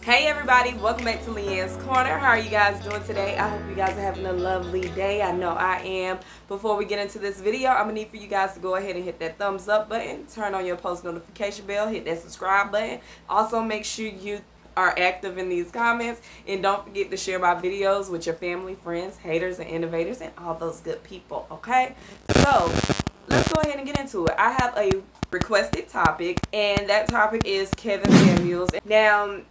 Hey everybody, welcome back to Leanne's Corner. How are you guys doing today? I hope you guys are having a lovely day. I know I am. Before we get into this video, I'm going to need for you guys to go ahead and hit that thumbs up button, turn on your post notification bell, hit that subscribe button. Also make sure you are active in these comments, and don't forget to share my videos with your family, friends, haters, and innovators, and all those good people, okay? So let's go ahead and get into it. I have a requested topic, and that topic is Kevin Samuels. Now,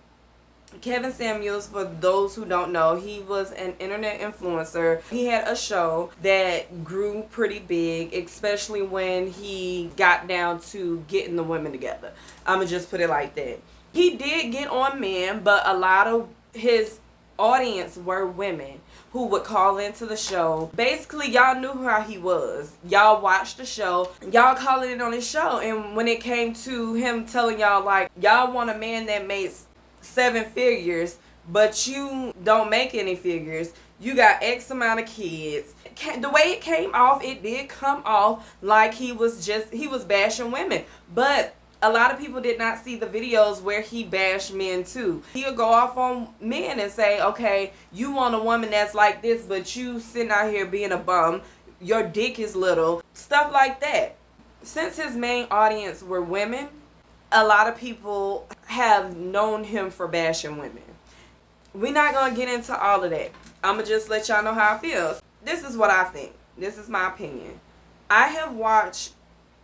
Kevin Samuels, for those who don't know, he was an internet influencer. He had a show that grew pretty big, especially when he got down to getting the women together. I'm going to just put it like that. He did get on men, but a lot of his audience were women who would call into the show. Basically, y'all knew how he was. Y'all watched the show. Y'all calling it on his show. And when it came to him telling y'all, like, y'all want a man that makes 7 figures, but you don't make any figures, you got X amount of kids. The way it came off, it did come off like he was bashing women, but a lot of people did not see the videos where he bashed men too. He'll go off on men and say, okay, you want a woman that's like this, but you sitting out here being a bum, your dick is little, stuff like that. Since his main audience were women, a lot of people have known him for bashing women. We're not going to get into all of that. I'm going to just let y'all know how I feel. This is what I think. This is my opinion. I have watched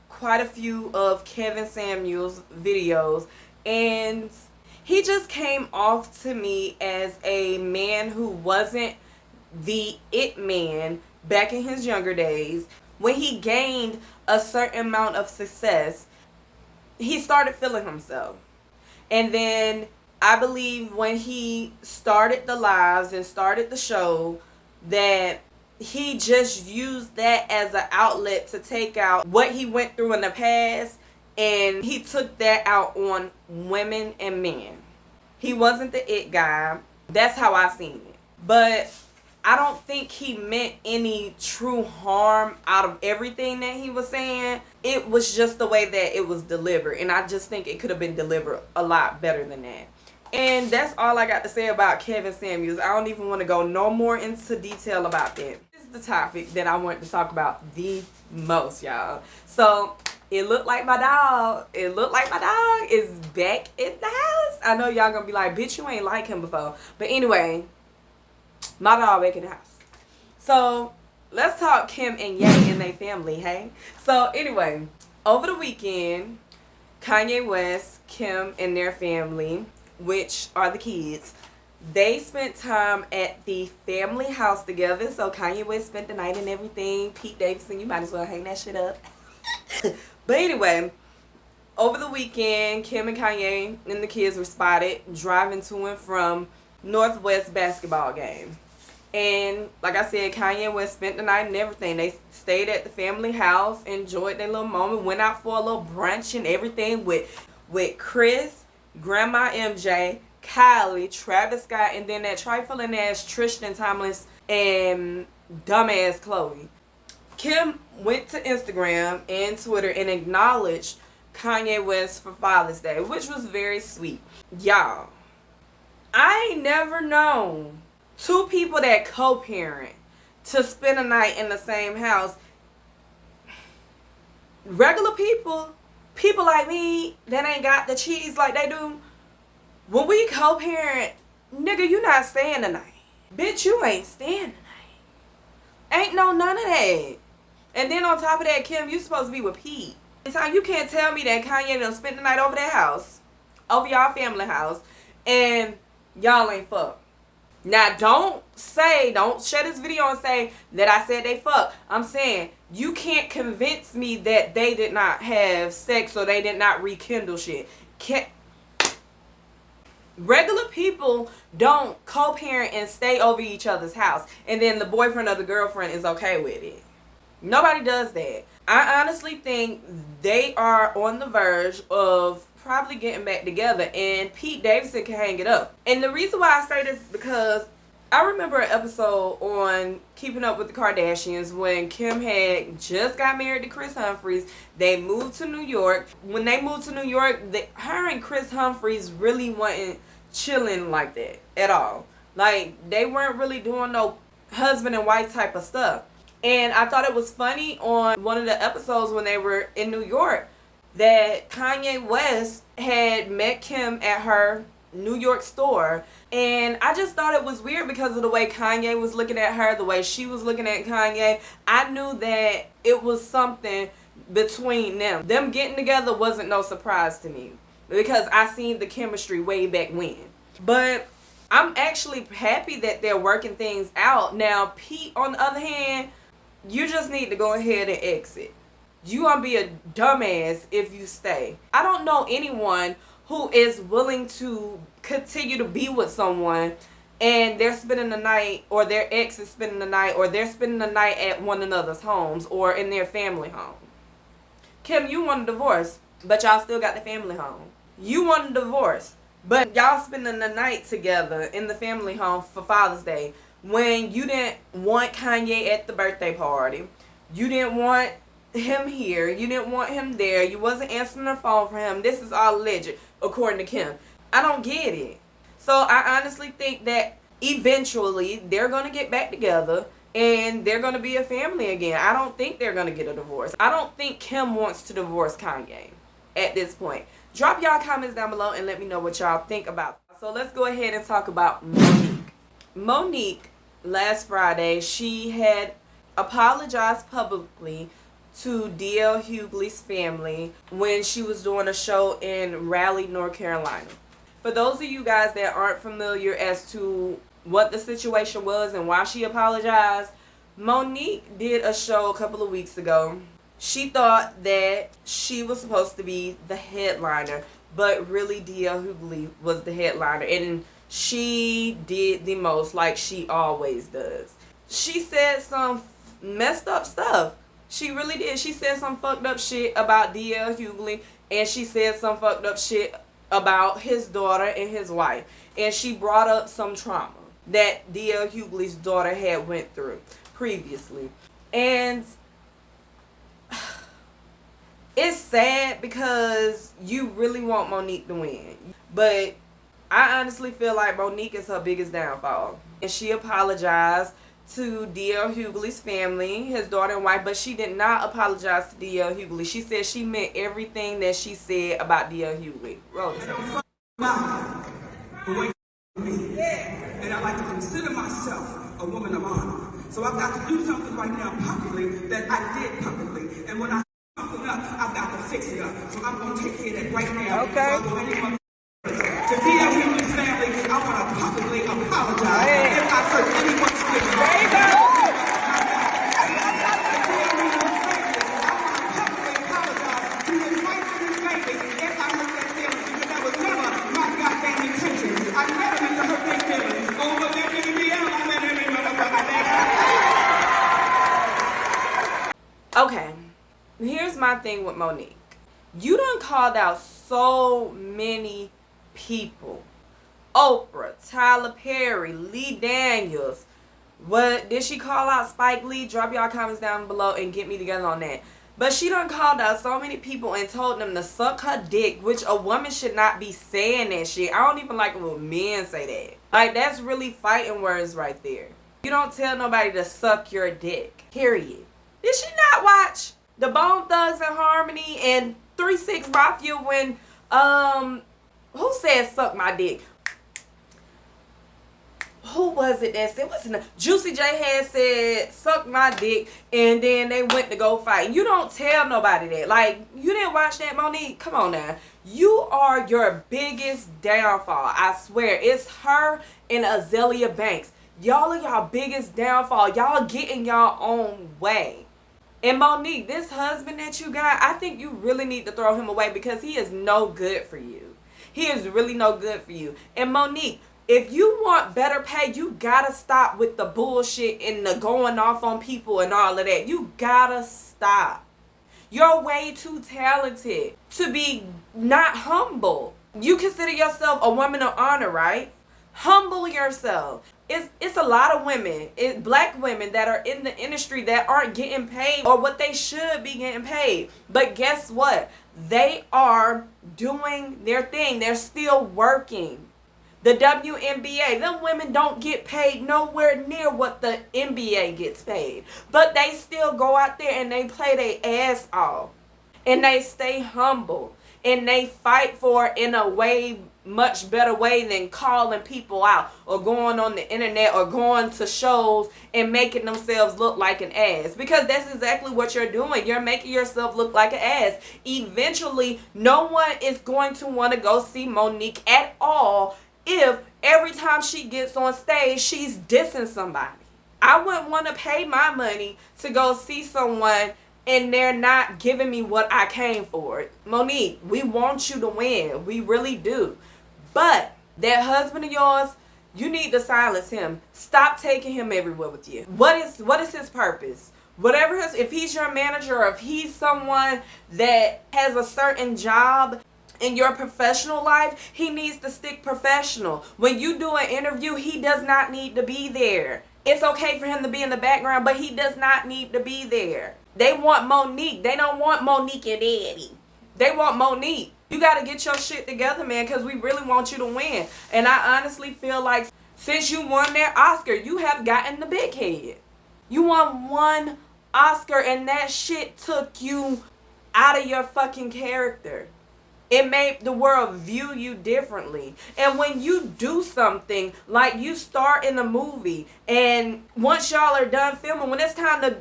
quite a few of Kevin Samuels' videos, and he just came off to me as a man who wasn't the it man back in his younger days. When he gained a certain amount of success, he started feeling himself. And then I believe when he started the lives and started the show, that he just used that as an outlet to take out what he went through in the past, and he took that out on women and men. He wasn't the it guy. That's how I seen it. But I don't think he meant any true harm out of everything that he was saying. It was just the way that it was delivered, and I just think it could have been delivered a lot better than that. And that's all I got to say about Kevin Samuels. I don't even want to go no more into detail about that. This is the topic that I wanted to talk about the most, y'all. So it looked like my dog. It looked like my dog is back in the house. I know y'all gonna be like, bitch, you ain't like him before. But anyway, my dog back in the house. So let's talk Kim and Ye and their family, hey? So anyway, over the weekend, Kanye West, Kim, and their family, which are the kids, they spent time at the family house together. So Kanye West spent the night and everything. Pete Davidson, you might as well hang that shit up. But anyway, over the weekend, Kim and Kanye and the kids were spotted driving to and from Northwest basketball game. And like I said, Kanye West spent the night and everything. They stayed at the family house, enjoyed their little moment, went out for a little brunch and everything with Chris, Grandma MJ, Kylie, Travis Scott, and then that trifling ass Tristan Thomas and dumbass Chloe. Kim went to Instagram and Twitter and acknowledged Kanye West for Father's Day, which was very sweet. Y'all, I ain't never known two people that co-parent to spend a night in the same house. Regular people like me that ain't got the cheese like they do, when we co-parent, nigga, you not staying the night. Bitch, you ain't staying the night. Ain't no none of that. And then on top of that, Kim, you supposed to be with Pete. You can't tell me that Kanye done spent the night over their house, over y'all family house, and y'all ain't fuck. Now, don't share this video and say that I said they fuck. I'm saying you can't convince me that they did not have sex or they did not rekindle shit. Regular people don't co-parent and stay over each other's house, and then the boyfriend or the girlfriend is okay with it. Nobody does that. I honestly think they are on the verge of probably getting back together, and Pete Davidson can hang it up. And the reason why I say this is because I remember an episode on Keeping Up with the Kardashians when Kim had just got married to Chris Humphries. They moved to New York. When they moved to New York, her and Chris Humphries really wanted chilling like that at all. Like, they weren't really doing no husband and wife type of stuff. And I thought it was funny on one of the episodes when they were in New York that Kanye West had met Kim at her New York store. And I just thought it was weird because of the way Kanye was looking at her, the way she was looking at Kanye. I knew that it was something between them. Them getting together wasn't no surprise to me because I seen the chemistry way back when. But I'm actually happy that they're working things out. Now, Pete, on the other hand, you just need to go ahead and exit. You gonna be a dumbass if you stay. I don't know anyone who is willing to continue to be with someone and they're spending the night, or their ex is spending the night, or they're spending the night at one another's homes or in their family home. Kim, you want a divorce, but y'all still got the family home. You want a divorce, but y'all spending the night together in the family home for Father's Day when you didn't want Kanye at the birthday party. You didn't want him here. You didn't want him there. You wasn't answering the phone for him. This is all alleged, according to Kim. I don't get it. So I honestly think that eventually they're going to get back together and they're going to be a family again. I don't think they're going to get a divorce. I don't think Kim wants to divorce Kanye at this point. Drop y'all comments down below and let me know what y'all think about it. So let's go ahead and talk about Monique. Monique, last Friday, she had apologized publicly to D.L. Hughley's family when she was doing a show in Raleigh, North Carolina. For those of you guys that aren't familiar as to what the situation was and why she apologized, Monique did a show a couple of weeks ago. She thought that she was supposed to be the headliner, but really D.L. Hughley was the headliner, and she did the most, like she always does. She said some messed up stuff. She really did. She said some fucked up shit about D.L. Hughley, and she said some fucked up shit about his daughter and his wife. And she brought up some trauma that D.L. Hughley's daughter had went through previously. And it's sad because you really want Monique to win. But I honestly feel like Monique is her biggest downfall. And she apologized to D.L. Hughley's family, his daughter and wife, but she did not apologize to D.L. Hughley. She said she meant everything that she said about D.L. Hughley. Roll this. And I like to consider myself a woman of honor. So I've got to do something right now publicly that I did publicly. And when I something up, I've got to fix it up. So I'm going to take care of that right now. Okay. To D.L. Hughley's family, I want to publicly apologize if I hurt anyone's feelings. There you go. Okay, here's my thing with Monique. You done called out so many people. Oprah, Tyler Perry, Lee Daniels. What did she call out? Spike Lee? Drop y'all comments down below and get me together on that. But she done called out so many people and told them to suck her dick, which a woman should not be saying that shit. I don't even like it when men say that. Like, that's really fighting words right there. You don't tell nobody to suck your dick. Period. Did she not watch the Bone Thugs and Harmony and 3-6 Mafia when who said suck my dick? Who was it that said, what's it? Juicy J had said suck my dick, and then they went to go fight. You don't tell nobody that. Like, you didn't watch that, Monique? Come on now. You are your biggest downfall. I swear. It's her and Azalea Banks. Y'all are y'all biggest downfall. Y'all get in y'all own way. And Monique, this husband that you got, I think you really need to throw him away because he is no good for you. He is really no good for you. And Monique, if you want better pay, you gotta stop with the bullshit and the going off on people and all of that. You gotta stop. You're way too talented to be not humble. You consider yourself a woman of honor, right? Humble yourself. It's a lot of women, black women that are in the industry that aren't getting paid or what they should be getting paid. But guess what? They are doing their thing. They're still working. The WNBA, them women don't get paid nowhere near what the NBA gets paid. But they still go out there and they play their ass off. And they stay humble. And they fight for it in a way, much better way than calling people out or going on the internet or going to shows and making themselves look like an ass. Because that's exactly what you're doing. You're making yourself look like an ass. Eventually, no one is going to want to go see Monique at all if every time she gets on stage, she's dissing somebody. I wouldn't want to pay my money to go see someone and they're not giving me what I came for. Monique, we want you to win. We really do. But that husband of yours, you need to silence him. Stop taking him everywhere with you. What is his purpose? Whatever if he's your manager or if he's someone that has a certain job in your professional life, he needs to stick professional. When you do an interview, he does not need to be there. It's okay for him to be in the background, but he does not need to be there. They want Monique. They don't want Monique and Eddie. They want Monique. You got to get your shit together, man, because we really want you to win. And I honestly feel like since you won that Oscar, you have gotten the big head. You won one Oscar and that shit took you out of your fucking character. It made the world view you differently. And when you do something, like you start in a movie, and once y'all are done filming, when it's time to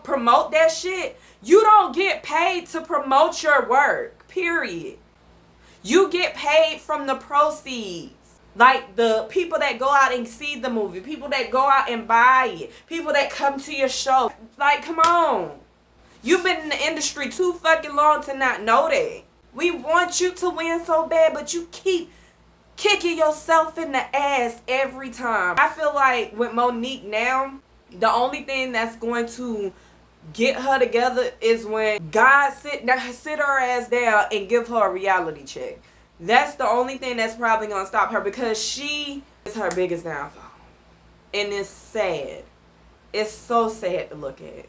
promote that shit, you don't get paid to promote your work, period. You get paid from the proceeds. Like the people that go out and see the movie, people that go out and buy it, people that come to your show. Like, come on. You've been in the industry too fucking long to not know that. We want you to win so bad, but you keep kicking yourself in the ass every time. I feel like with Monique now, the only thing that's going to get her together is when God sit her ass down and give her a reality check. That's the only thing that's probably going to stop her, because she is her biggest downfall. And it's sad. It's so sad to look at.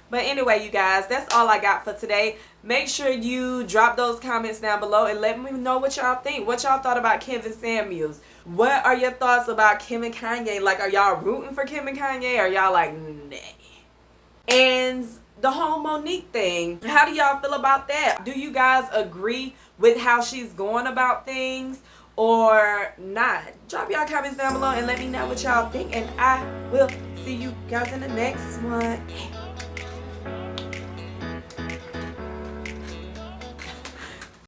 But anyway, you guys, that's all I got for today. Make sure you drop those comments down below and let me know what y'all think. What y'all thought about Kim and Samuels? What are your thoughts about Kim and Kanye? Like, are y'all rooting for Kim and Kanye? Or y'all like, nah? And the whole Monique thing, how do y'all feel about that? Do you guys agree with how she's going about things or not? Drop y'all comments down below and let me know what y'all think. And I will see you guys in the next one.